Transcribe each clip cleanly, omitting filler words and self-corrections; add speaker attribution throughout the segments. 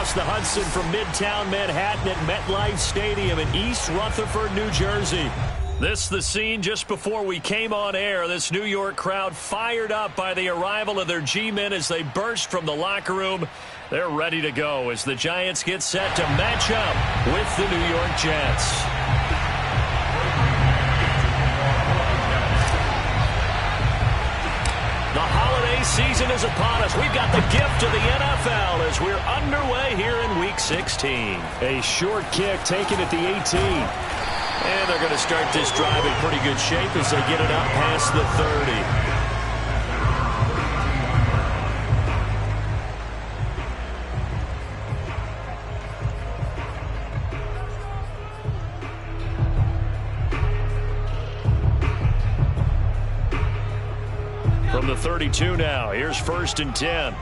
Speaker 1: across the Hudson from Midtown Manhattan at MetLife Stadium in East Rutherford, New Jersey. This the scene just before we came on air. This New York crowd fired up by the arrival of their G-men as they burst from the locker room. They're ready to go as the Giants get set to match up with the New York Jets. The holiday season is upon us. We've got the gift of the NFL as we're underway here in Week 16.
Speaker 2: A short kick taken at the 18.
Speaker 1: And they're going to start this drive in pretty good shape as they get it up past the 30. From the 32 now, here's 1st and 10.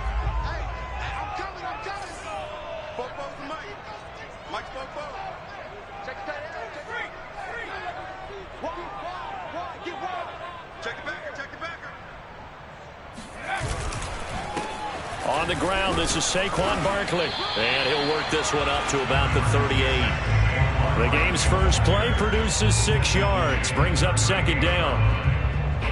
Speaker 1: On the ground, this is Saquon Barkley. And he'll work this one up to about the 38. The game's first play produces 6 yards, brings up 2nd down.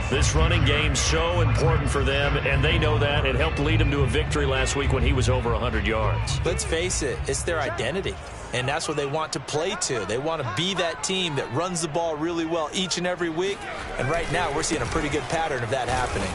Speaker 1: This running game's so important for them, and they know that. It helped lead them to a victory last week when he was over 100 yards.
Speaker 3: Let's face it, it's their identity, and that's what they want to play to. They want to be that team that runs the ball really well each and every week, and right now we're seeing a pretty good pattern of that happening.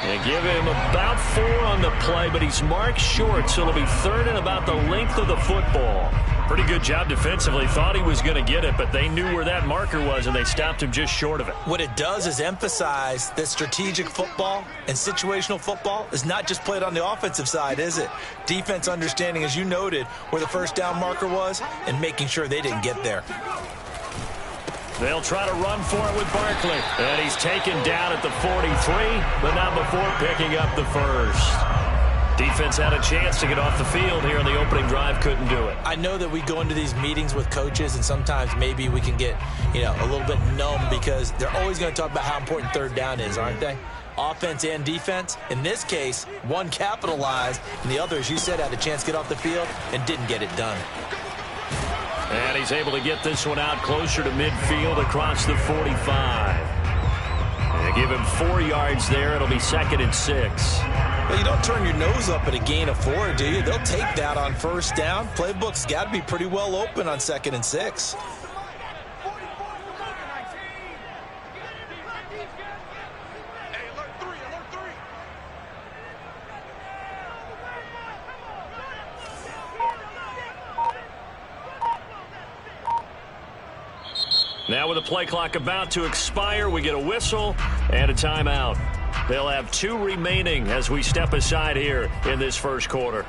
Speaker 1: And give him about 4 on the play, but he's marked short, so it'll be 3rd and about the length of the football. Pretty good job defensively. Thought he was going to get it, but they knew where that marker was, and they stopped him just short of it.
Speaker 3: What it does is emphasize that strategic football and situational football is not just played on the offensive side, is it? Defense understanding, as you noted, where the 1st down marker was and making sure they didn't get there.
Speaker 1: They'll try to run for it with Barkley. And he's taken down at the 43, but not before picking up the 1st. Defense had a chance to get off the field here in the opening drive, couldn't do it.
Speaker 3: I know that we go into these meetings with coaches, and sometimes maybe we can get, a little bit numb because they're always going to talk about how important 3rd down is, aren't they? Offense and defense. In this case, one capitalized, and the other, as you said, had a chance to get off the field and didn't get it done.
Speaker 1: And he's able to get this one out closer to midfield across the 45. They give him 4 yards there. It'll be 2nd and 6.
Speaker 3: Well, you don't turn your nose up at a gain of 4, do you? They'll take that on 1st down. Playbook's got to be pretty well open on 2nd and 6.
Speaker 1: Now with the play clock about to expire, we get a whistle and a timeout. They'll have 2 remaining as we step aside here in this 1st quarter.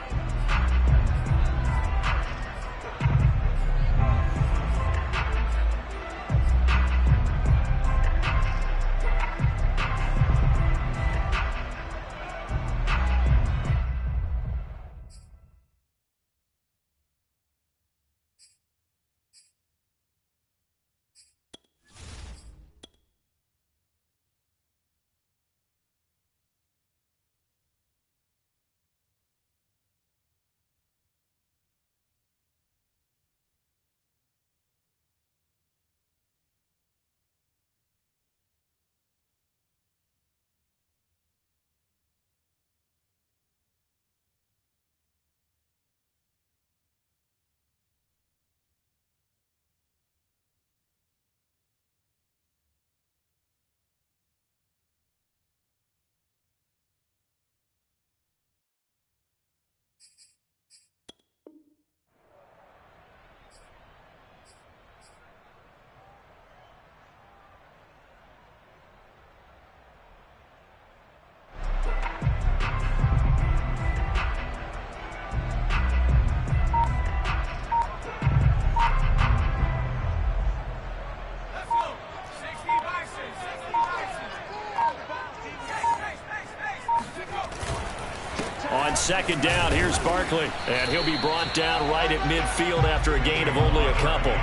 Speaker 1: On 2nd down, here's Barkley, and he'll be brought down right at midfield after a gain of only a couple.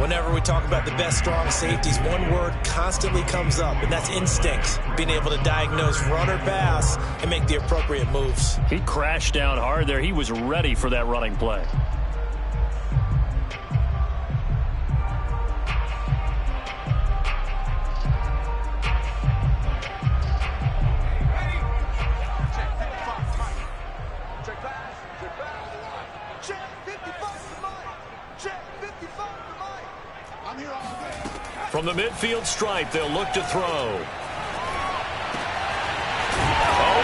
Speaker 3: Whenever we talk about the best strong safeties, one word constantly comes up, and that's instincts. Being able to diagnose run or pass and make the appropriate moves.
Speaker 1: He crashed down hard there. He was ready for that running play. From the midfield stripe, they'll look to throw. Oh,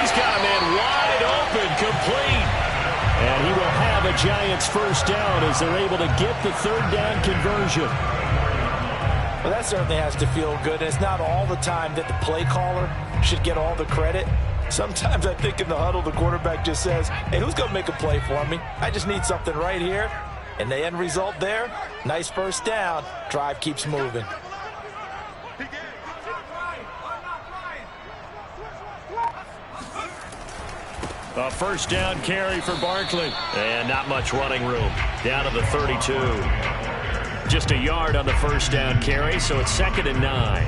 Speaker 1: he's got a man wide open, complete. And he will have a Giants first down as they're able to get the third down conversion.
Speaker 3: Well, that certainly has to feel good. It's not all the time that the play caller should get all the credit. Sometimes I think in the huddle, the quarterback just says, hey, who's going to make a play for me? I just need something right here. And the end result there, nice first down. Drive keeps moving.
Speaker 1: A first down carry for Barkley. And not much running room. Down to the 32. Just a yard on the first down carry, so it's 2nd and 9.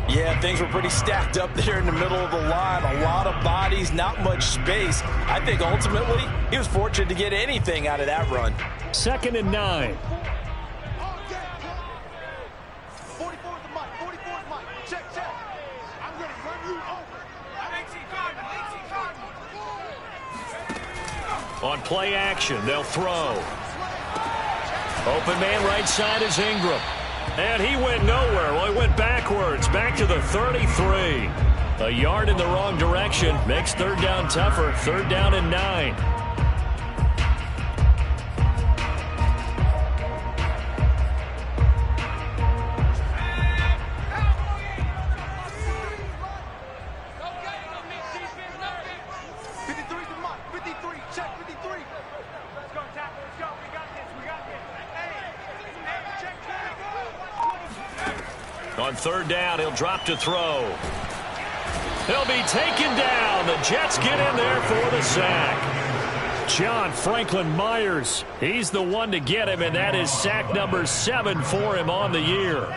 Speaker 3: Yeah, things were pretty stacked up there in the middle of the line. A lot of bodies, not much space. I think ultimately he was fortunate to get anything out of that run.
Speaker 1: 2nd and 9. On play action, they'll throw. Open man right side is Ingram. And he went nowhere. Well, he went backwards, back to the 33. A yard in the wrong direction makes third down tougher. 3rd down and 9. On 3rd down, he'll drop to throw. He'll be taken down. The Jets get in there for the sack. John Franklin Myers, he's the one to get him, and that is sack number 7 for him on the year.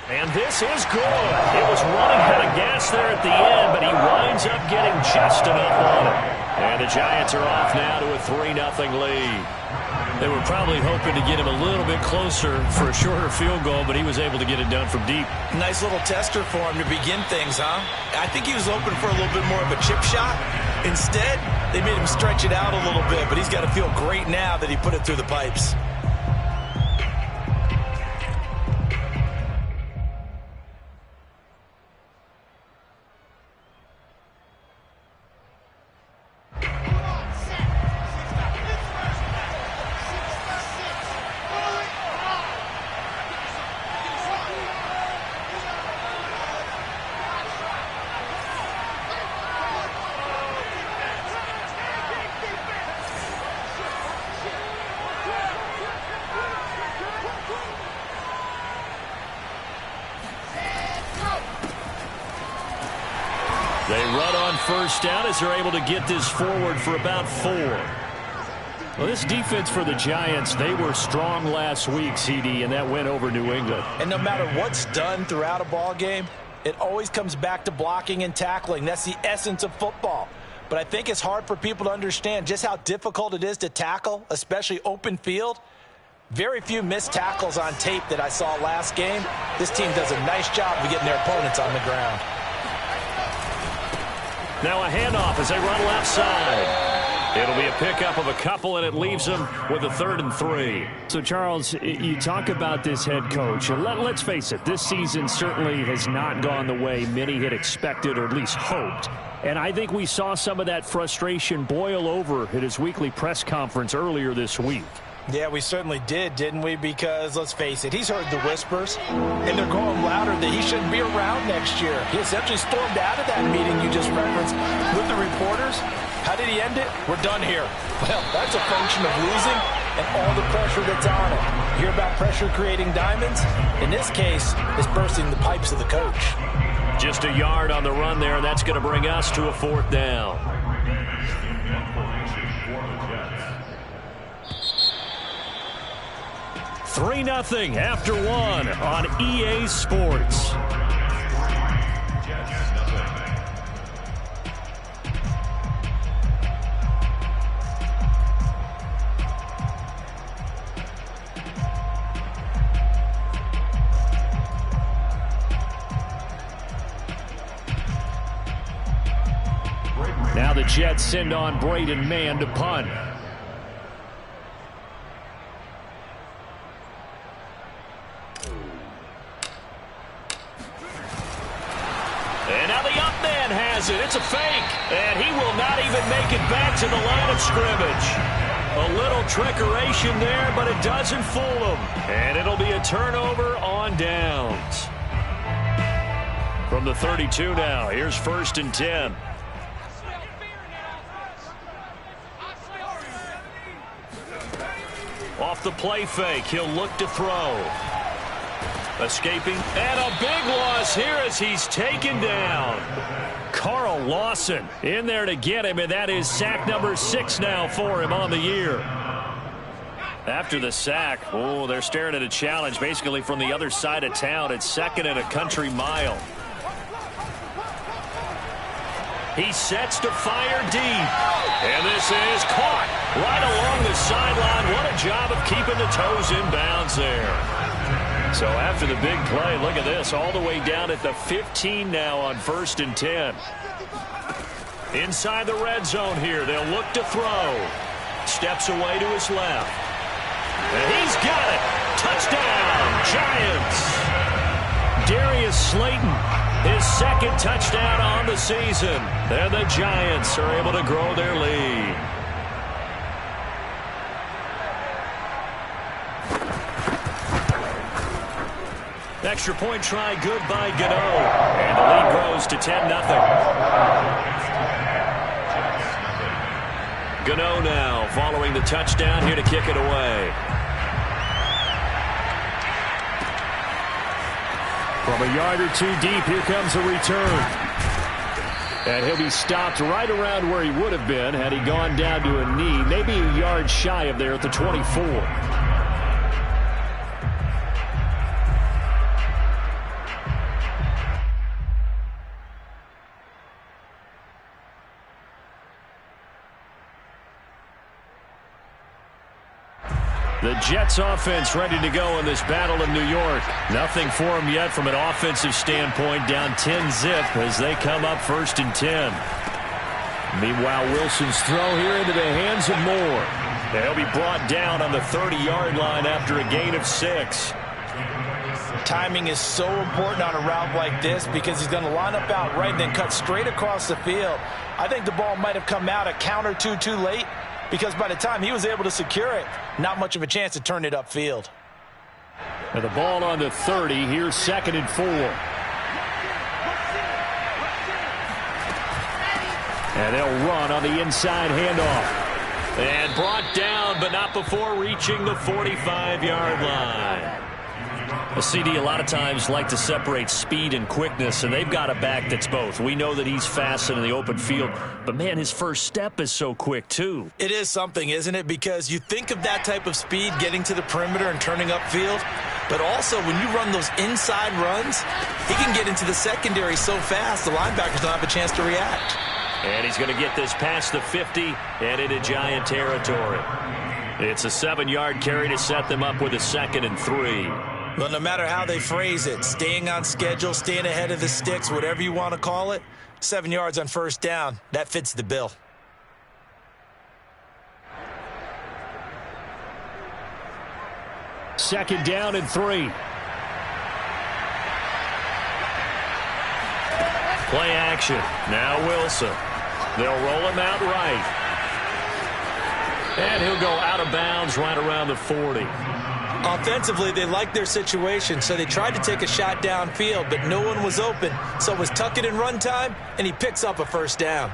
Speaker 1: And this is good. It was running out of gas there at the end, but he winds up getting just enough on it. And the Giants are off now to a 3-0 lead. They were probably hoping to get him a little bit closer for a shorter field goal, but he was able to get it done from deep.
Speaker 3: Nice little tester for him to begin things, huh? I think he was open for a little bit more of a chip shot. Instead, they made him stretch it out a little bit, but he's got to feel great now that he put it through the pipes.
Speaker 1: They run on first down as they're able to get this forward for about 4. Well, this defense for the Giants, they were strong last week, CD, and that went over New England.
Speaker 3: And no matter what's done throughout a ball game, it always comes back to blocking and tackling. That's the essence of football. But I think it's hard for people to understand just how difficult it is to tackle, especially open field. Very few missed tackles on tape that I saw last game. This team does a nice job of getting their opponents on the ground.
Speaker 1: Now a handoff as they run left side. It'll be a pickup of a couple, and it leaves them with a 3rd and 3.
Speaker 2: So, Charles, you talk about this head coach. Let's face it, this season certainly has not gone the way many had expected or at least hoped. And I think we saw some of that frustration boil over at his weekly press conference earlier this week.
Speaker 3: Yeah, we certainly did, didn't we? Because, let's face it, he's heard the whispers, and they're going louder that he shouldn't be around next year. He essentially stormed out of that meeting you just referenced with the reporters. How did he end it? We're done here. Well, that's a function of losing and all the pressure that's on it. You hear about pressure creating diamonds? In this case, it's bursting the pipes of the coach.
Speaker 1: Just a yard on the run there, and that's going to bring us to a 4th down. Three 0 after 1 on EA Sports. Now the Jets send on Braden Mann to punt. And now the up man has it. It's a fake. And he will not even make it back to the line of scrimmage. A little trickeration there, but it doesn't fool him. And it'll be a turnover on downs. From the 32 now, here's 1st and 10. Off the play fake, he'll look to throw. Escaping, and a big loss here as he's taken down. Carl Lawson in there to get him, and that is sack number 6 now for him on the year. After the sack, oh, they're staring at a challenge basically from the other side of town. It's 2nd and a country mile. He sets to fire deep. And this is caught right along the sideline. What a job of keeping the toes in bounds there. So after the big play, look at this. All the way down at the 15 now on 1st and 10. Inside the red zone here. They'll look to throw. Steps away to his left. And he's got it. Touchdown, Giants. Darius Slayton. His 2nd touchdown on the season. And the Giants are able to grow their lead. Extra point try good by Gano. And the lead grows to 10-0. Gano now following the touchdown here to kick it away. From a yard or two deep, here comes a return. And he'll be stopped right around where he would have been had he gone down to a knee, maybe a yard shy of there at the 24. The Jets offense ready to go in this battle in New York. Nothing for them yet from an offensive standpoint. Down 10-zip as they come up 1st and 10. Meanwhile, Wilson's throw here into the hands of Moore. They'll be brought down on the 30-yard line after a gain of 6.
Speaker 3: Timing is so important on a route like this because he's going to line up out right and then cut straight across the field. I think the ball might have come out a count or two too late, because by the time he was able to secure it, not much of a chance to turn it upfield.
Speaker 2: And the ball on the 30. Here's 2nd and 4. And they'll run on the inside handoff. And brought down, but not before reaching the 45-yard line. A CD a lot of times like to separate speed and quickness, and they've got a back that's both. We know that he's fast in the open field, but, man, his first step is so quick, too.
Speaker 3: It is something, isn't it? Because you think of that type of speed getting to the perimeter and turning upfield, but also when you run those inside runs, he can get into the secondary so fast the linebackers don't have a chance to react.
Speaker 1: And he's going to get this past the 50 and into Giant territory. It's a 7-yard carry to set them up with a 2nd and 3.
Speaker 3: Well, no matter how they phrase it, staying on schedule, staying ahead of the sticks, whatever you want to call it, 7 yards on 1st down, that fits the bill.
Speaker 2: Second down and 3.
Speaker 1: Play action. Now Wilson. They'll roll him out right. And he'll go out of bounds right around the 40.
Speaker 3: Offensively, they liked their situation, so they tried to take a shot downfield, but no one was open. So it was tuck it in run time, and he picks up a 1st down.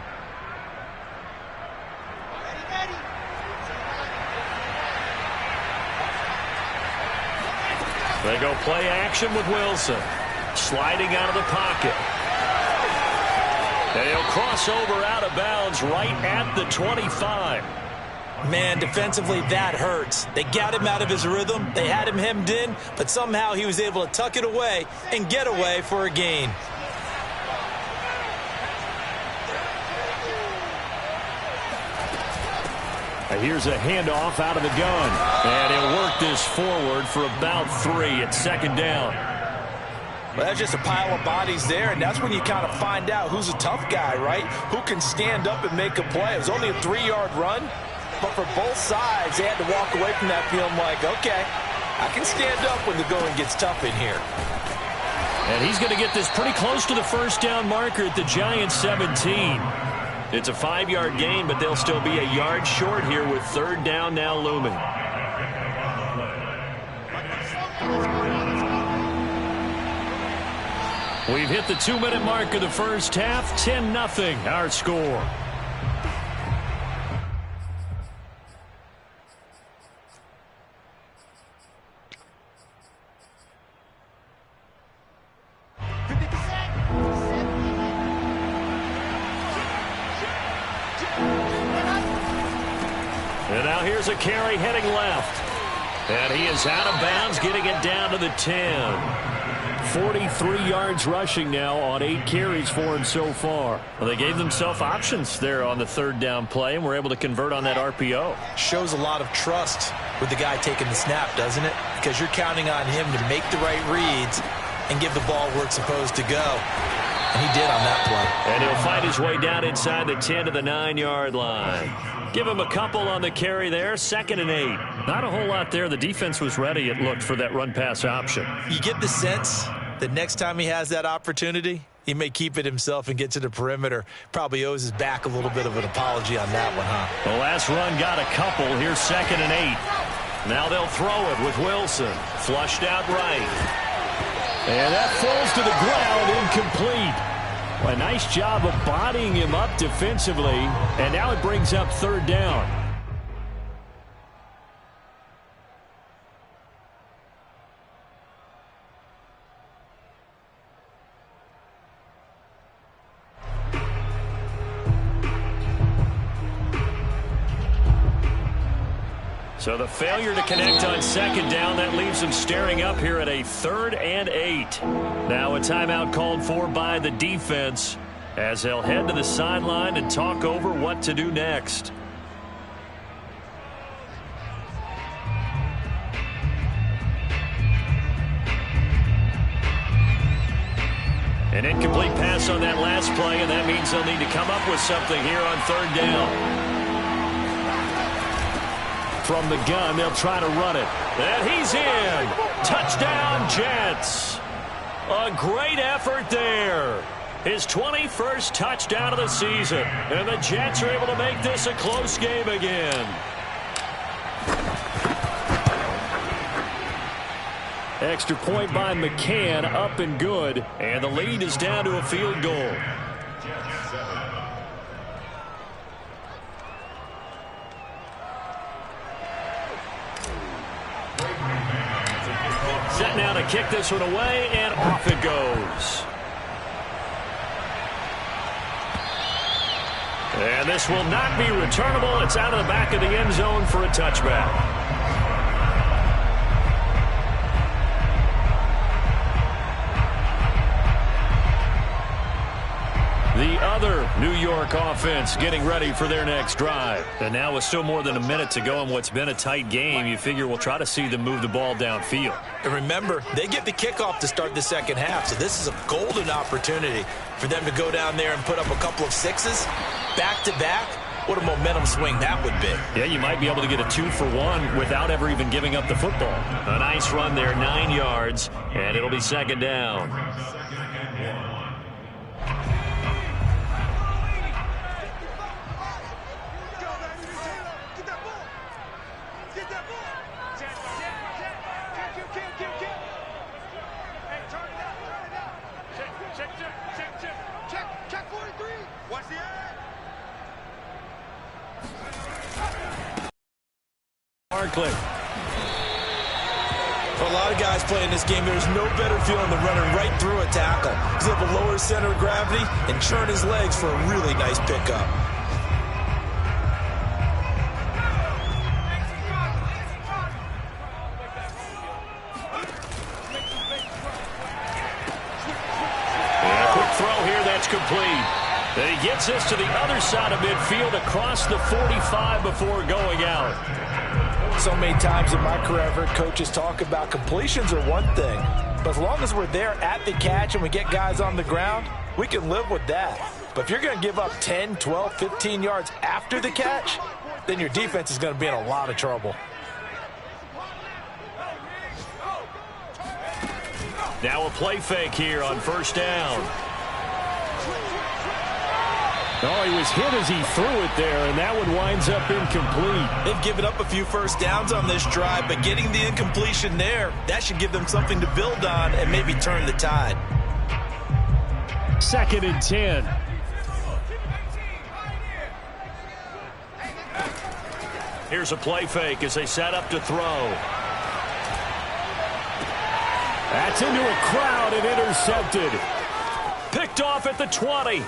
Speaker 1: They go play action with Wilson. Sliding out of the pocket. And he'll cross over out of bounds right at the 25.
Speaker 3: Man, defensively, that hurts. They got him out of his rhythm. They had him hemmed in, but somehow he was able to tuck it away and get away for a gain.
Speaker 2: Here's a handoff out of the gun. And he'll work this forward for about 3 at second down.
Speaker 3: Well, that's just a pile of bodies there, and that's when you kind of find out who's a tough guy, right? Who can stand up and make a play. It was only a 3-yard run, but for both sides, they had to walk away from that feeling like, okay, I can stand up when the going gets tough in here.
Speaker 1: And he's going to get this pretty close to the first down marker at the Giants 17. It's a 5-yard gain, but they'll still be a yard short here with third down now looming. We've hit the 2-minute mark of the first half. 10-0 our score. And now here's a carry heading left. And he is out of bounds, getting it down to the 10. 43 yards rushing now on 8 carries for him so far. Well, they gave themselves options there on the third down play and were able to convert on that RPO.
Speaker 3: Shows a lot of trust with the guy taking the snap, doesn't it? Because you're counting on him to make the right reads and give the ball where it's supposed to go. And he did on that play.
Speaker 1: And he'll find his way down inside the 10 to the 9-yard line. Give him a couple on the carry there. 2nd and 8. Not a whole lot there. The defense was ready, it looked, for that run-pass option.
Speaker 3: You get the sense that next time he has that opportunity, he may keep it himself and get to the perimeter. Probably owes his back a little bit of an apology on that one, huh?
Speaker 1: The last run got a couple. Here's 2nd and 8. Now they'll throw it with Wilson. Flushed out right.
Speaker 2: And that falls to the ground, incomplete. Well, a nice job of bodying him up defensively, and now it brings up third down.
Speaker 1: So the failure to connect on 2nd down, that leaves them staring up here at a 3rd and 8. Now a timeout called for by the defense as they'll head to the sideline and talk over what to do next. An incomplete pass on that last play, and that means they'll need to come up with something here on 3rd down. From the gun, they'll try to run it. And he's in. Touchdown, Jets. A great effort there. His 21st touchdown of the season. And the Jets are able to make this a close game again.
Speaker 2: Extra point by McCann, up and good.
Speaker 1: And the lead is down to a field goal. Set now to kick this one away, and off it goes. And this will not be returnable. It's out of the back of the end zone for a touchback. The other New York offense getting ready for their next drive. And now with still more than a minute to go in what's been a tight game, you figure we'll try to see them move the ball downfield.
Speaker 3: And remember, they get the kickoff to start the second half, so this is a golden opportunity for them to go down there and put up a couple of sixes back-to-back. What a momentum swing that would be.
Speaker 1: Yeah, you might be able to get a 2-for-1 without ever even giving up the football. A nice run there, 9 yards, and it'll be second down.
Speaker 3: For a lot of guys playing this game, there's no better feeling than running right through a tackle. He's able to lower his center of gravity and churn his legs for a really nice pickup.
Speaker 1: And a quick throw here that's complete. And he gets this to the other side of midfield across the 45 before going out.
Speaker 3: So many times in my career, I've heard coaches talk about completions are one thing, but as long as we're there at the catch and we get guys on the ground, we can live with that. But if you're going to give up 10, 12, 15 yards after the catch, then your defense is going to be in a lot of trouble.
Speaker 1: Now a play fake here on first down.
Speaker 2: Oh, he was hit as he threw it there, and that one winds up incomplete.
Speaker 3: They've given up a few first downs on this drive, but getting the incompletion there, that should give them something to build on and maybe turn the tide.
Speaker 2: 2nd and 10.
Speaker 1: Here's a play fake as they set up to throw.
Speaker 2: That's into a crowd and intercepted.
Speaker 1: Picked off at the 20.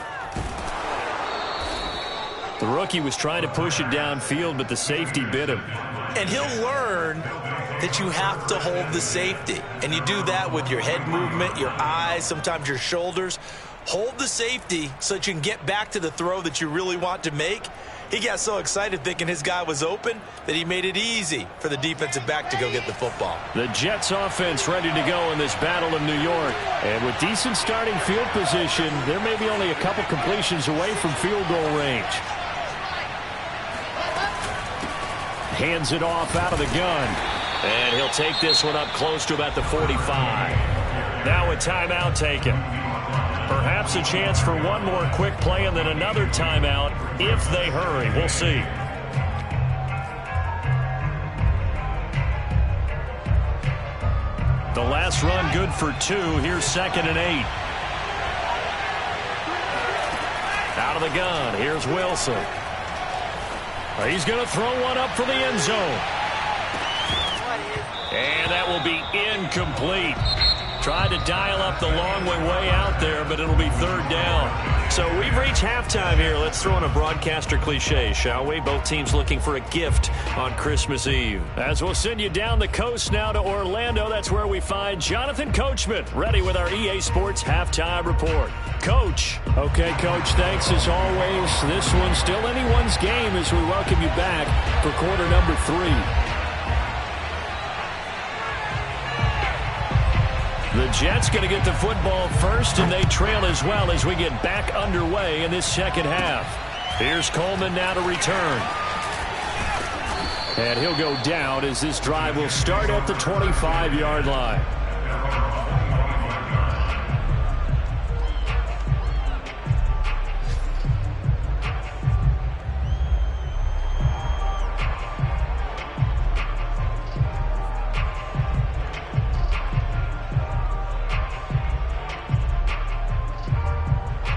Speaker 1: The rookie was trying to push it downfield, but the safety bit him.
Speaker 3: And he'll learn that you have to hold the safety. And you do that with your head movement, your eyes, sometimes your shoulders. Hold the safety so that you can get back to the throw that you really want to make. He got so excited thinking his guy was open that he made it easy for the defensive back to go get the football.
Speaker 1: The Jets offense ready to go in this battle of New York.
Speaker 2: And with decent starting field position, there may be only a couple completions away from field goal range. Hands it off out of the gun.
Speaker 1: And he'll take this one up close to about the 45. Now a timeout taken. Perhaps a chance for one more quick play and then another timeout if they hurry. We'll see. The last run good for 2. Here's 2nd and 8. Out of the gun. Here's Wilson. He's going to throw one up for the end zone. And that will be incomplete. Tried to dial up the long way out there, but it'll be 3rd down. So we've reached halftime here. Let's throw in a broadcaster cliche, shall we? Both teams looking for a gift on Christmas Eve.
Speaker 2: As we'll send you down the coast now to Orlando, that's where we find Jonathan Coachman, ready with our EA Sports Halftime Report. Coach. Okay, Coach, thanks as always. This one's still anyone's game as we welcome you back for quarter number 3.
Speaker 1: The Jets going to get the football first, and they trail as well as we get back underway in this second half. Here's Coleman now to return.
Speaker 2: And he'll go down as this drive will start at the 25-yard line.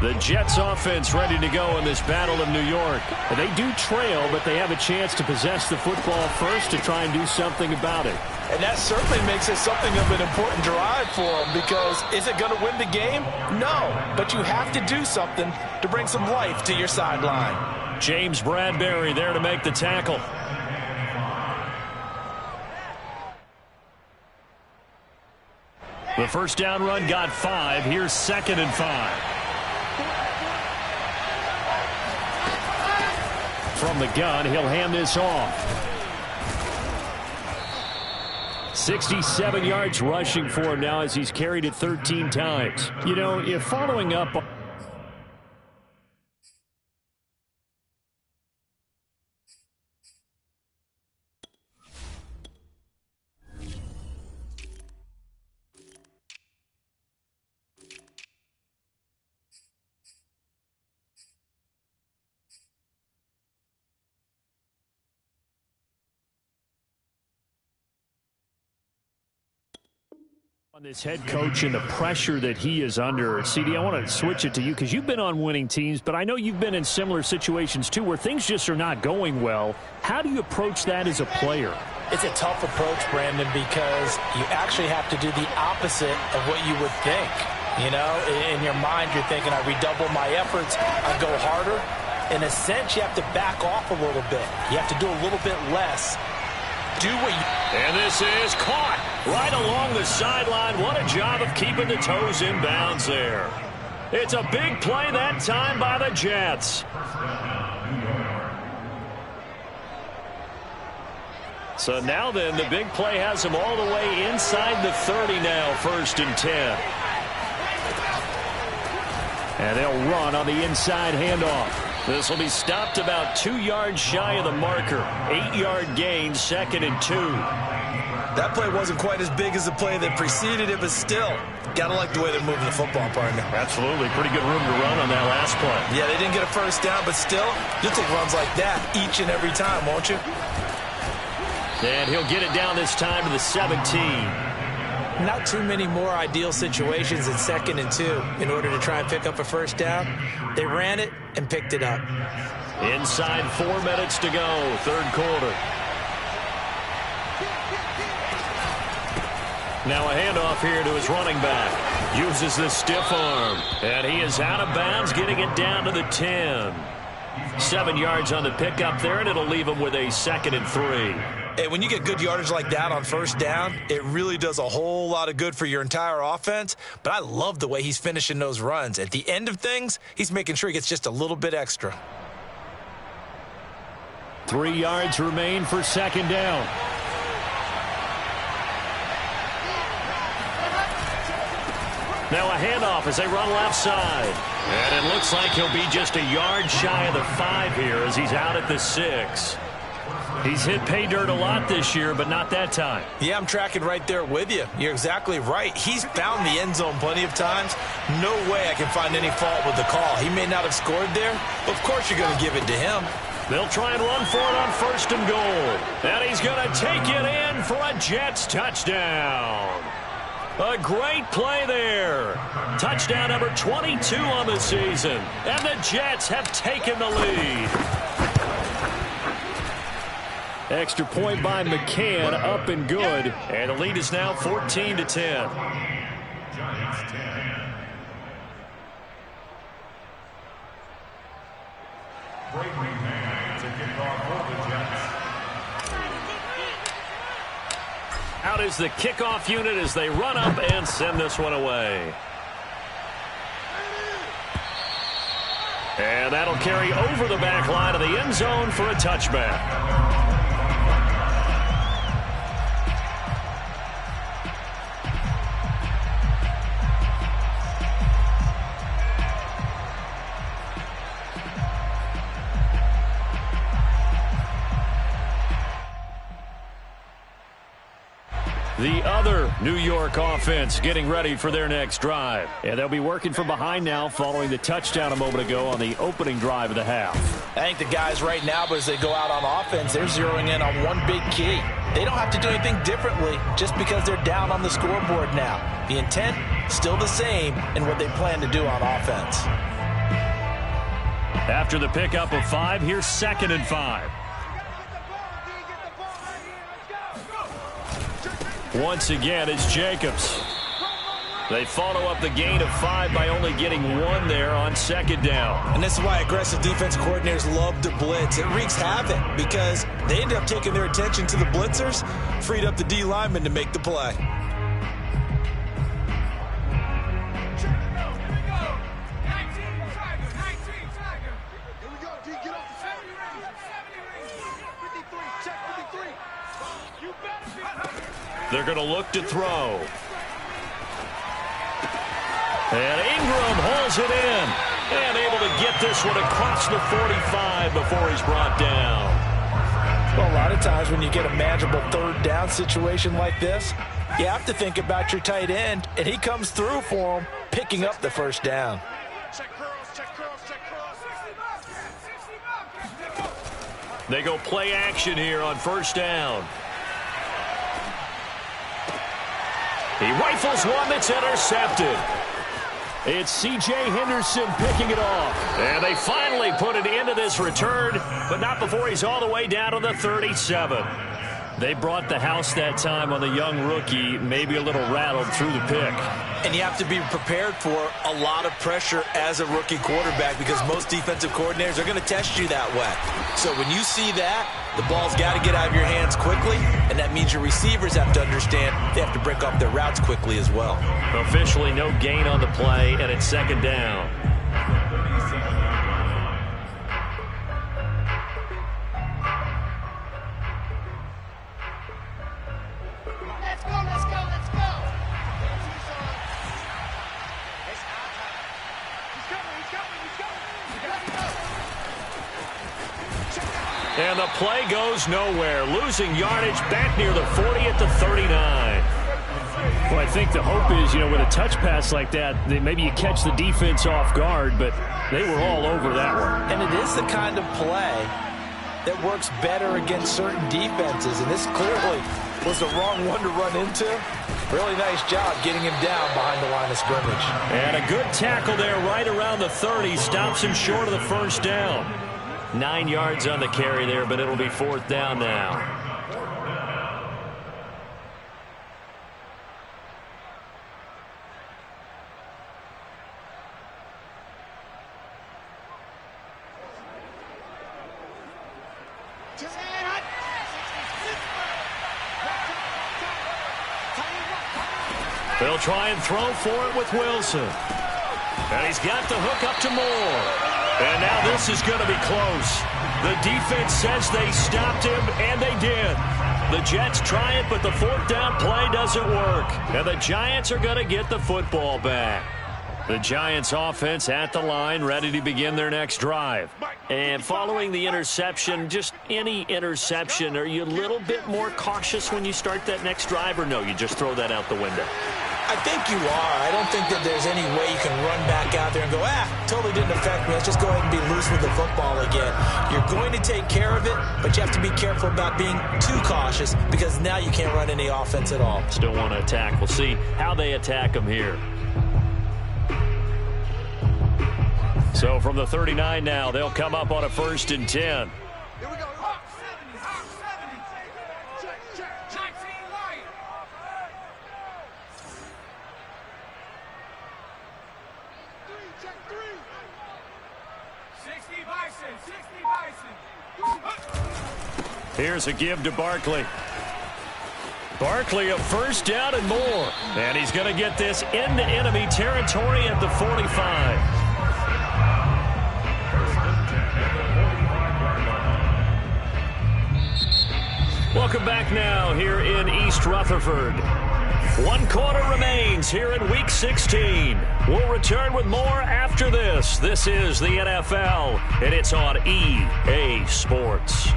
Speaker 1: The Jets offense ready to go in this battle of New York.
Speaker 2: And they do trail, but they have a chance to possess the football first to try and do something about it.
Speaker 3: And that certainly makes it something of an important drive for them, because is it going to win the game? No, but you have to do something to bring some life to your sideline.
Speaker 1: James Bradbury there to make the tackle. The first down run got 5. Here's 2nd and 5. From the gun, he'll hand this off. 67 yards rushing for him now as he's carried it 13 times.
Speaker 2: You know, if following up on this head coach and the pressure that he is under. CD, I want to switch it to you because you've been on winning teams, but I know you've been in similar situations too where things just are not going well. How do you approach that as a player?
Speaker 3: It's a tough approach, Brandon, because you actually have to do the opposite of what you would think. You know, in your mind, you're thinking, I redouble my efforts, I go harder. In a sense, you have to back off a little bit. You have to do a little bit less. Do what you...
Speaker 1: And this is caught right along the sideline. What a job of keeping the toes in bounds there. It's a big play that time by the Jets. So now then, the big play has them all the way inside the 30 now, 1st and 10. And they'll run on the inside handoff. This will be stopped about 2 yards shy of the marker. 8-yard gain, 2nd and 2.
Speaker 3: That play wasn't quite as big as the play that preceded it, but still, got to like the way they're moving the football, partner.
Speaker 1: Absolutely. Pretty good room to run on that last play.
Speaker 3: Yeah, they didn't get a first down, but still, you'll take runs like that each and every time, won't you?
Speaker 1: And he'll get it down this time to the 17.
Speaker 3: Not too many more ideal situations in 2nd and 2 in order to try and pick up a first down. They ran it and picked it up.
Speaker 1: Inside 4 minutes to go, 3rd quarter. Now a handoff here to his running back. Uses the stiff arm. And he is out of bounds, getting it down to the 10. 7 yards on the pickup there, and it'll leave him with a 2nd and 3.
Speaker 3: Hey, when you get good yardage like that on first down, it really does a whole lot of good for your entire offense. But I love the way he's finishing those runs. At the end of things, he's making sure he gets just a little bit extra.
Speaker 2: 3 yards remain for 2nd down.
Speaker 1: Now a handoff as they run left side. And it looks like he'll be just a yard shy of the 5 here as he's out at the 6. He's hit pay dirt a lot this year, but not that time.
Speaker 3: Yeah, I'm tracking right there with you. You're exactly right. He's found the end zone plenty of times. No way I can find any fault with the call. He may not have scored there, but of course you're going to give it to him.
Speaker 1: They'll try and run for it on 1st and goal. And he's going to take it in for a Jets touchdown. A great play there. Touchdown number 22 on the season. And the Jets have taken the lead.
Speaker 2: Extra point by McCann, up and good.
Speaker 1: And the lead is now 14-10. Out is the kickoff unit as they run up and send this one away. And that'll carry over the back line of the end zone for a touchback. The other New York offense getting ready for their next drive.
Speaker 2: And they'll be working from behind now following the touchdown a moment ago on the opening drive of the half.
Speaker 3: I think the guys right now, but as they go out on offense, they're zeroing in on one big key. They don't have to do anything differently just because they're down on the scoreboard now. The intent, still the same in what they plan to do on offense.
Speaker 1: After the pickup of 5, here's 2nd and 5. Once again, it's Jacobs. They follow up the gain of 5 by only getting 1 there on 2nd down.
Speaker 3: And this is why aggressive defense coordinators love to blitz. It wreaks havoc because they end up taking their attention to the blitzers, freed up the D lineman to make the play.
Speaker 1: They're going to look to throw. And Ingram hauls it in. And able to get this one across the 45 before he's brought down.
Speaker 3: Well, a lot of times when you get a manageable 3rd down situation like this, you have to think about your tight end, and he comes through for him, picking up the 1st down.
Speaker 1: They go play action here on 1st down. He rifles one that's intercepted.
Speaker 2: It's C.J. Henderson picking it off.
Speaker 1: And they finally put an end to this return, but not before he's all the way down to the 37.
Speaker 2: They brought the house that time on the young rookie, maybe a little rattled through the pick.
Speaker 3: And you have to be prepared for a lot of pressure as a rookie quarterback because most defensive coordinators are going to test you that way. So when you see that, the ball's got to get out of your hands quickly, and that means your receivers have to understand they have to break off their routes quickly as well.
Speaker 1: Officially no gain on the play, and it's second down. And the play goes nowhere. Losing yardage back near the 40 at the 39.
Speaker 2: Well, I think the hope is, with a touch pass like that, maybe you catch the defense off guard, but they were all over that one.
Speaker 3: And it is the kind of play that works better against certain defenses, and this clearly was the wrong one to run into. Really nice job getting him down behind the line of scrimmage.
Speaker 1: And a good tackle there right around the 30. Stops him short of the first down. 9 yards on the carry there, but it'll be fourth down now. They'll try and throw for it with Wilson. And he's got the hook up to Moore. And now this is going to be close. The defense says they stopped him, and they did. The Jets try it, but the fourth down play doesn't work. And the Giants are going to get the football back. The Giants offense at the line, ready to begin their next drive. And following the interception, just any interception, are you a little bit more cautious when you start that next drive, or no, you just throw that out the window?
Speaker 3: I think you are. I don't think that there's any way you can run back out there and go, totally didn't affect me. Let's just go ahead and be loose with the football again. You're going to take care of it, but you have to be careful about being too cautious because now you can't run any offense at all.
Speaker 1: Still want to attack. We'll see how they attack them here. So from the 39 now, they'll come up on a 1st and 10.
Speaker 4: Here we go.
Speaker 1: Here's a give to Barkley. Barkley a first down and more. And he's going to get this into enemy territory at the 45. Welcome back now here in East Rutherford. 1 quarter remains here in Week 16. We'll return with more after this. This is the NFL, and it's on EA Sports.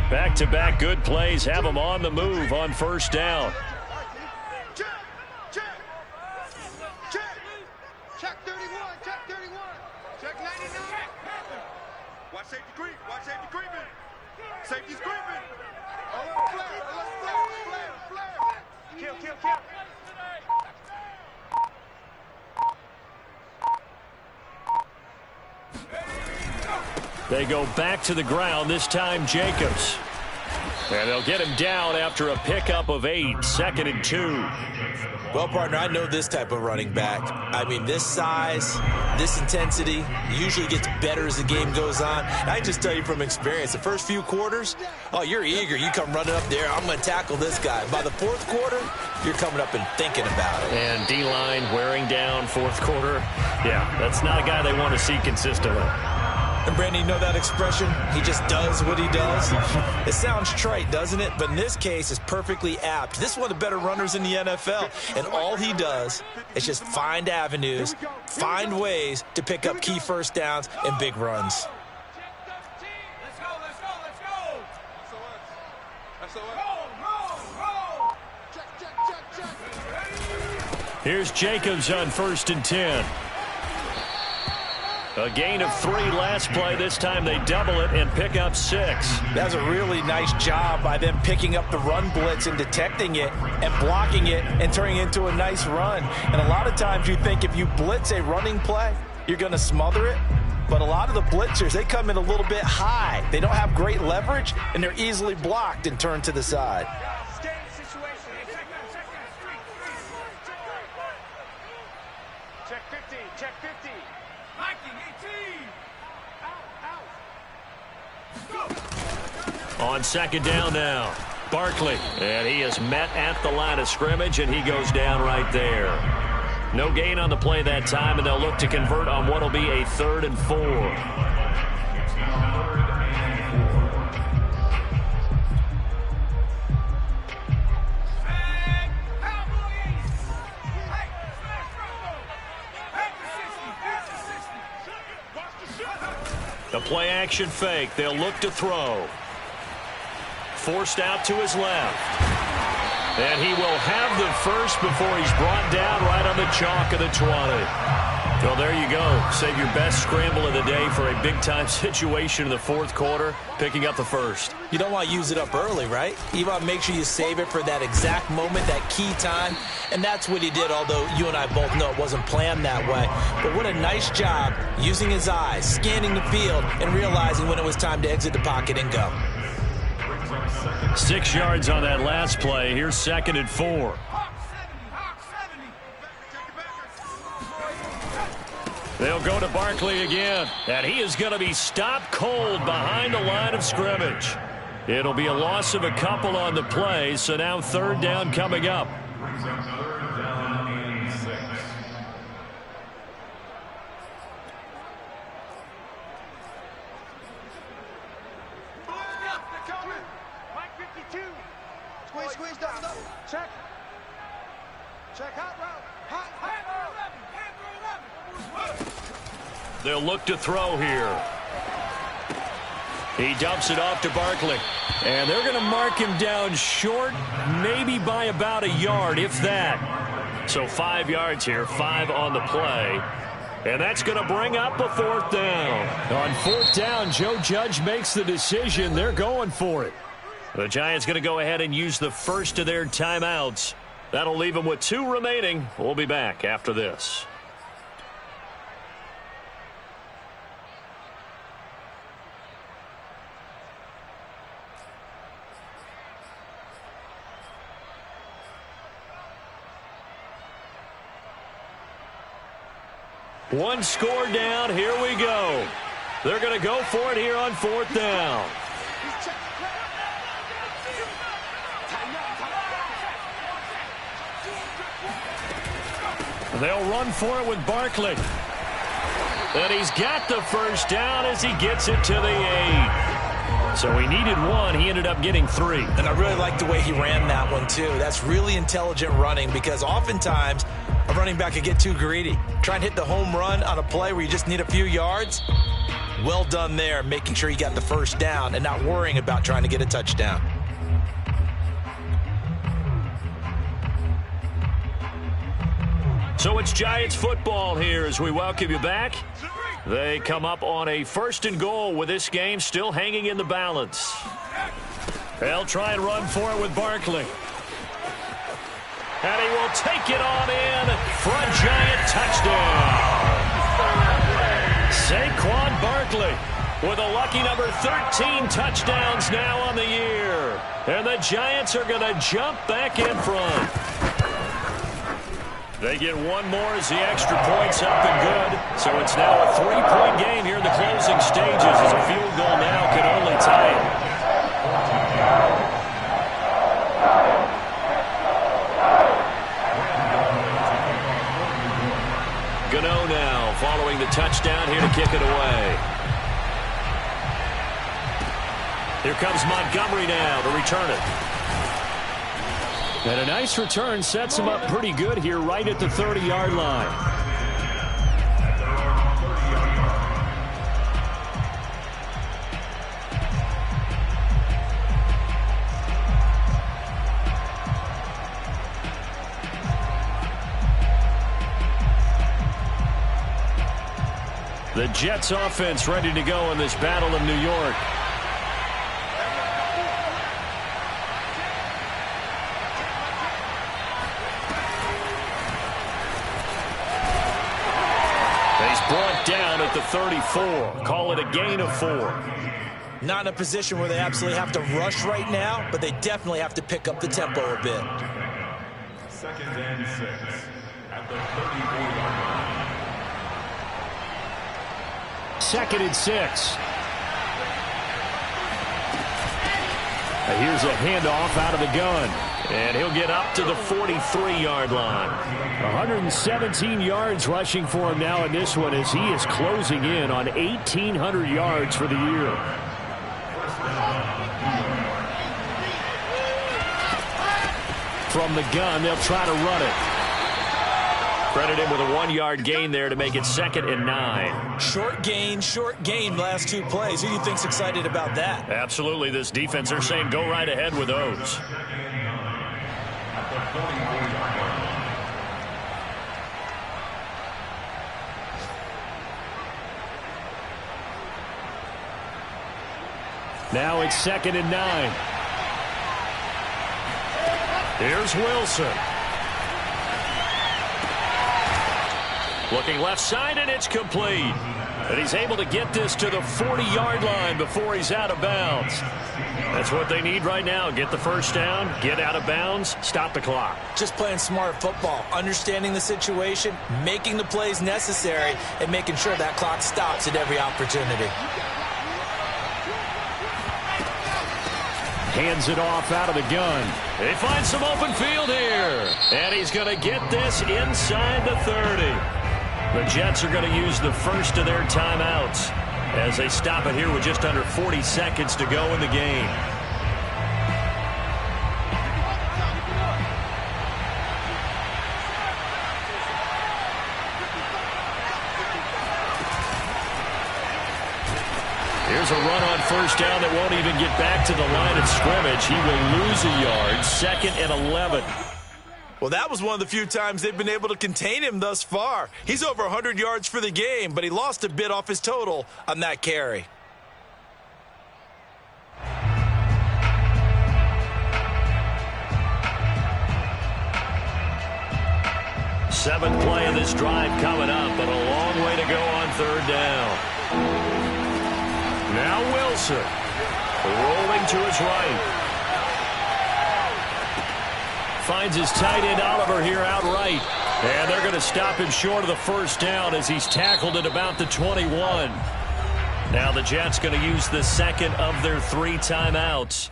Speaker 1: Back-to-back good plays have them on the move on first down.
Speaker 4: Check 31, check 31, check 99. Watch safety creep, watch safety creeping. Safety's creeping. Flare. Kill.
Speaker 1: They go back to the ground, this time Jacobs. And they'll get him down after a pickup of 8, 2nd and 2.
Speaker 3: Well, partner, I know this type of running back. I mean, this size, this intensity usually gets better as the game goes on. And I can just tell you from experience, the first few quarters, you're eager. You come running up there, I'm going to tackle this guy. By the 4th quarter, you're coming up and thinking about it.
Speaker 1: And D-line wearing down 4th quarter. Yeah, that's not a guy they want to see consistently.
Speaker 3: And, Brandon, you know that expression? He just does what he does. It sounds trite, doesn't it? But in this case, it's perfectly apt. This is one of the better runners in the NFL. And all he does is just find avenues, find ways to pick up key first downs and big runs.
Speaker 1: Here's Jacobs on 1st and 10. A gain of 3 last play. This time they double it and pick up 6.
Speaker 3: That's a really nice job by them picking up the run blitz and detecting it and blocking it and turning it into a nice run. And a lot of times you think if you blitz a running play, you're going to smother it. But a lot of the blitzers, they come in a little bit high. They don't have great leverage, and they're easily blocked and turned to the side.
Speaker 4: Check 50, check 50.
Speaker 1: On second down now, Barkley. And he is met at the line of scrimmage, and he goes down right there. No gain on the play that time, and they'll look to convert on what will be a 3rd and 4. The play action fake. They'll look to throw. Forced out to his left. And he will have the first before he's brought down right on the chalk of the 20. Well, there you go. Save your best scramble of the day for a big-time situation in the 4th quarter, picking up the first.
Speaker 3: You don't want to use it up early, right? You want to make sure you save it for that exact moment, that key time. And that's what he did, although you and I both know it wasn't planned that way. But what a nice job using his eyes, scanning the field, and realizing when it was time to exit the pocket and go.
Speaker 1: 6 yards on that last play. Here's 2nd and 4. They'll go to Barkley again, and he is going to be stopped cold behind the line of scrimmage. It'll be a loss of a couple on the play, so now 3rd down coming up.
Speaker 4: Squeeze, double. Check. Check, hot route. Hot route.
Speaker 1: They'll look to throw here. He dumps it off to Barkley. And they're going to mark him down short, maybe by about a yard, if that. So 5 yards here, 5 on the play. And that's going to bring up a 4th down. On 4th down, Joe Judge makes the decision. They're going for it. The Giants going to go ahead and use the first of their timeouts. That'll leave them with 2 remaining. We'll be back after this. One score down. Here we go. They're going to go for it here on 4th down. They'll run for it with Barkley. And he's got the first down as he gets it to the 8. So he needed 1. He ended up getting 3.
Speaker 3: And I really like the way he ran that one, too. That's really intelligent running because oftentimes a running back can get too greedy. Try and hit the home run on a play where you just need a few yards. Well done there, making sure you got the first down and not worrying about trying to get a touchdown.
Speaker 1: So it's Giants football here as we welcome you back. They come up on a 1st and goal with this game still hanging in the balance. They'll try and run for it with Barkley. And he will take it on in for a Giant touchdown. Saquon Barkley with a lucky number 13 touchdowns now on the year. And the Giants are going to jump back in front. They get 1 more as the extra point's up and good. So it's now a 3-point game here in the closing stages as a field goal now can only tie it. Gano now following the touchdown here to kick it away. Here comes Montgomery now to return it.
Speaker 2: And a nice return sets him up pretty good here right at the 30-yard line. The Jets offense ready to go in this battle of New York.
Speaker 1: He's brought down at the 34. Call it a gain of 4.
Speaker 3: Not in a position where they absolutely have to rush right now, but they definitely have to pick up the tempo a bit.
Speaker 5: 2nd and 6 at the 34-yard line.
Speaker 2: 2nd and 6. Here's a handoff out of the gun.
Speaker 1: And he'll get up to the 43-yard line.
Speaker 2: 117 yards rushing for him now in this one as he is closing in on 1,800 yards for the year. From the gun, they'll try to run it.
Speaker 1: Credit him with a 1-yard gain there to make it 2nd and 9.
Speaker 3: Short gain last 2 plays. Who do you think's excited about that?
Speaker 1: Absolutely, this defense, they're saying go right ahead with those.
Speaker 2: Now it's 2nd and 9.
Speaker 1: Here's Wilson. Looking left side, and it's complete. And he's able to get this to the 40-yard line before he's out of bounds. That's what they need right now. Get the first down, get out of bounds, stop the clock.
Speaker 3: Just playing smart football, understanding the situation, making the plays necessary, and making sure that clock stops at every opportunity.
Speaker 2: Hands it off out of the gun.
Speaker 1: They find some open field here. And he's going to get this inside the 30. The Jets are going to use the first of their timeouts as they stop it here with just under 40 seconds to go in the game. Here's a run on first down that won't even get back to the line of scrimmage. He will lose a yard. 2nd and 11.
Speaker 3: Well, that was one of the few times they've been able to contain him thus far. He's over 100 yards for the game, but he lost a bit off his total on that carry.
Speaker 1: Seventh play of this drive coming up, but a long way to go on 3rd down. Now Wilson, rolling to his right. Finds his tight end Oliver here outright. And they're going to stop him short of the first down as he's tackled at about the 21. Now the Jets going to use the 2nd of their 3 timeouts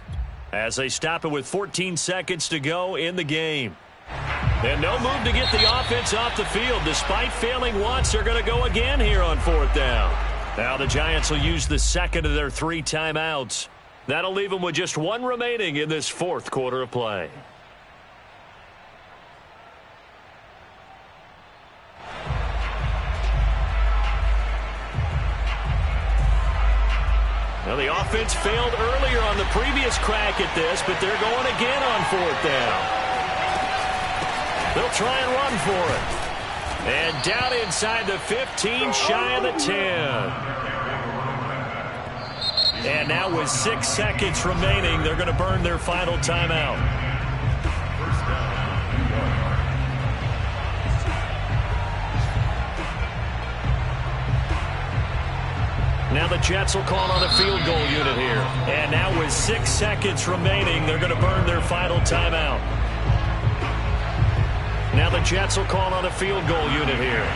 Speaker 1: as they stop it with 14 seconds to go in the game. And no move to get the offense off the field. Despite failing once, they're going to go again here on 4th down. Now the Giants will use the 2nd of their 3 timeouts. That'll leave them with just 1 remaining in this 4th quarter of play. Well, the offense failed earlier on the previous crack at this, but they're going again on 4th down. They'll try and run for it. And down inside the 15, shy of the 10. And now with 6 seconds remaining, they're going to burn their final timeout. Now the Jets will call on a field goal unit here. And now with 6 seconds remaining, they're going to burn their final timeout. Now the Jets will call on a field goal unit here.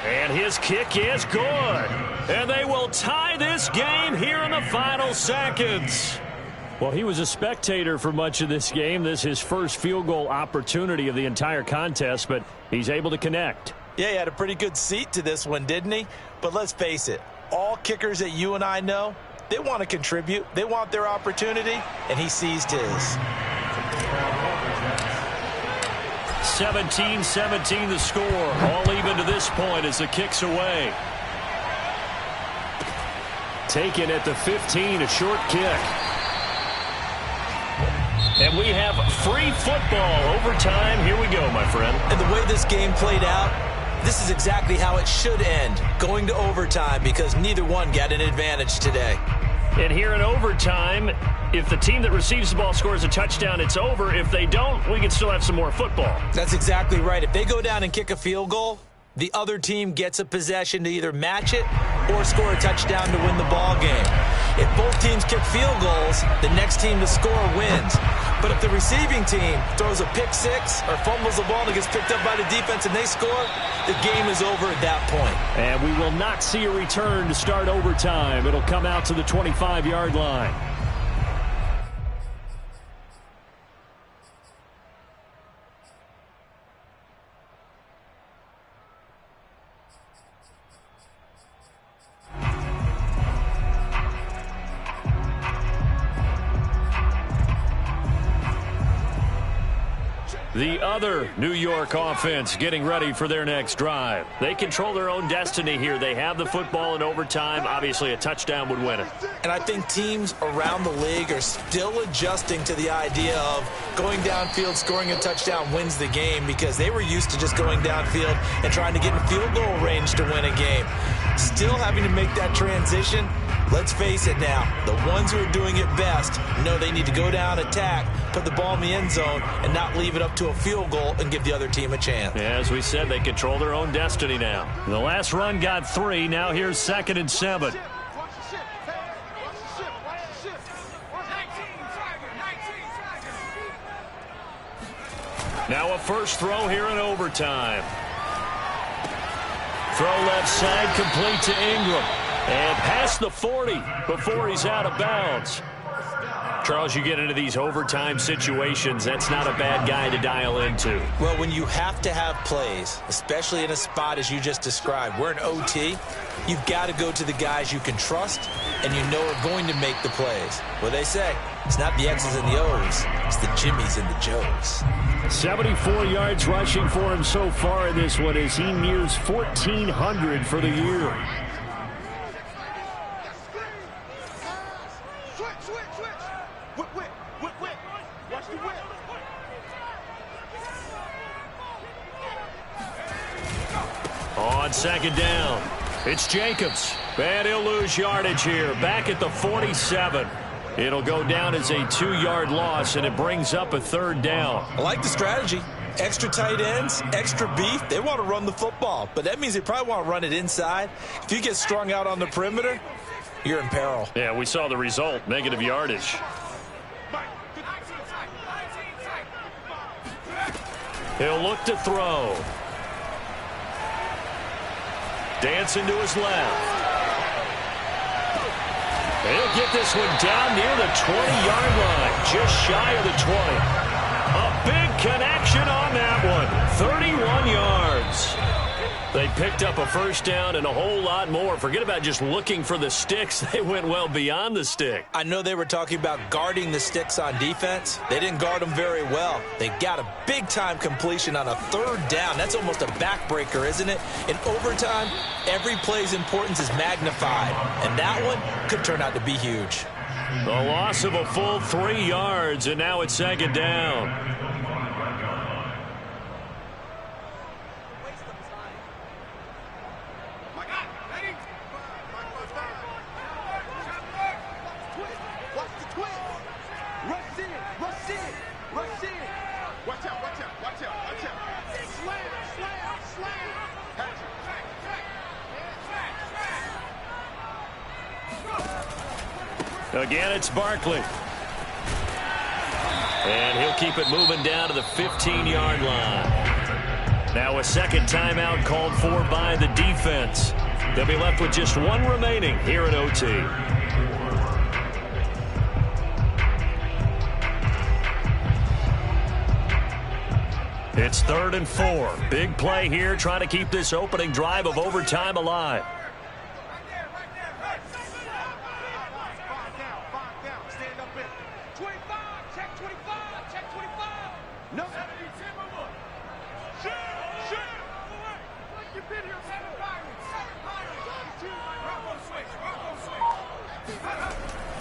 Speaker 1: And his kick is good. And they will tie this game here in the final seconds.
Speaker 2: Well, he was a spectator for much of this game. This is his first field goal opportunity of the entire contest, but he's able to connect.
Speaker 3: Yeah, he had a pretty good seat to this one, didn't he? But let's face it, all kickers that you and I know, they want to contribute. They want their opportunity, and he seized his.
Speaker 1: 17-17 the score. All even to this point as the kick's away.
Speaker 2: Taken at the 15, a short kick.
Speaker 1: And we have free football overtime. Here we go, my friend.
Speaker 3: And the way this game played out, this is exactly how it should end, going to overtime, because neither one got an advantage today.
Speaker 2: And here in overtime, if the team that receives the ball scores a touchdown, it's over. If they don't, we can still have some more football.
Speaker 3: That's exactly right. If they go down and kick a field goal, the other team gets a possession to either match it or score a touchdown to win the ball game. If both teams kick field goals, the next team to score wins. But if the receiving team throws a pick six or fumbles the ball and it gets picked up by the defense and they score, the game is over at that point.
Speaker 2: And we will not see a return to start overtime. It'll come out to the 25-yard line. The other New York offense getting ready for their next drive. They control their own destiny here. They have the football in overtime. Obviously, a touchdown would win it.
Speaker 3: And I think teams around the league are still adjusting to the idea of going downfield, scoring a touchdown wins the game, because they were used to just going downfield and trying to get in field goal range to win a game. Still having to make that transition. Let's face it now, the ones who are doing it best know they need to go down, attack, put the ball in the end zone, and not leave it up to a field goal and give the other team a chance.
Speaker 2: Yeah, as we said, they control their own destiny now. The last run got 3. Now here's 2nd and 7. Now a first throw here in overtime. Throw left side, complete to Ingram. And past the 40 before he's out of bounds. Charles, you get into these overtime situations, that's not a bad guy to dial into.
Speaker 3: Well, when you have to have plays, especially in a spot as you just described, we're in OT, you've got to go to the guys you can trust and you know are going to make the plays. What they say, it's not the X's and the O's, it's the Jimmies and the Joes.
Speaker 2: 74 yards rushing for him so far in this one as he nears 1,400 for the year. On 2nd down, it's Jacobs. And he'll lose yardage here. Back at the 47. It'll go down as a 2-yard loss, and it brings up a 3rd down.
Speaker 3: I like the strategy. Extra tight ends, extra beef. They want to run the football, but that means they probably want to run it inside. If you get strung out on the perimeter, you're in peril.
Speaker 2: Yeah, we saw the result, negative yardage. He'll look to throw. Dancing to his left. He'll get this one down near the 20-yard line, just shy of the 20. A big connection on that one, 31 yards. They picked up a first down and a whole lot more. Forget about just looking for the sticks. They went well beyond the stick.
Speaker 3: I know they were talking about guarding the sticks on defense. They didn't guard them very well. They got a big-time completion on a 3rd down. That's almost a backbreaker, isn't it? In overtime, every play's importance is magnified, and that one could turn out to be huge.
Speaker 2: The loss of a full 3 yards, and now it's 2nd down. Again, it's Barkley. And he'll keep it moving down to the 15-yard line. Now a 2nd timeout called for by the defense. They'll be left with just 1 remaining here in OT. It's 3rd and 4. Big play here, trying to keep this opening drive of overtime alive.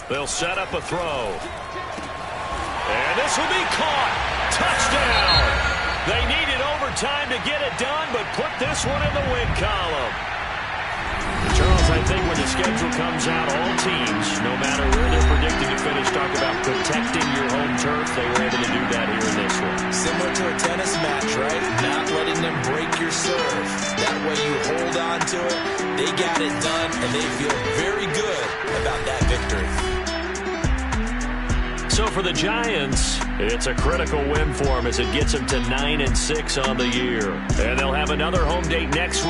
Speaker 2: They'll set up a throw. And this will be caught. Touchdown. They needed overtime to get it done, but put this one in the win column. Charles, I think when the schedule comes out, all teams, no matter
Speaker 1: predicted to finish. Talk about protecting your home turf. They were able to do that here in this one.
Speaker 3: Similar to a tennis match, right? Not letting them break your serve. That way you hold on to it. They got it done, and they feel very good about that victory.
Speaker 1: So for the Giants, it's a critical win for them as it gets them to 9-6 on the year. And they'll have another home date next week.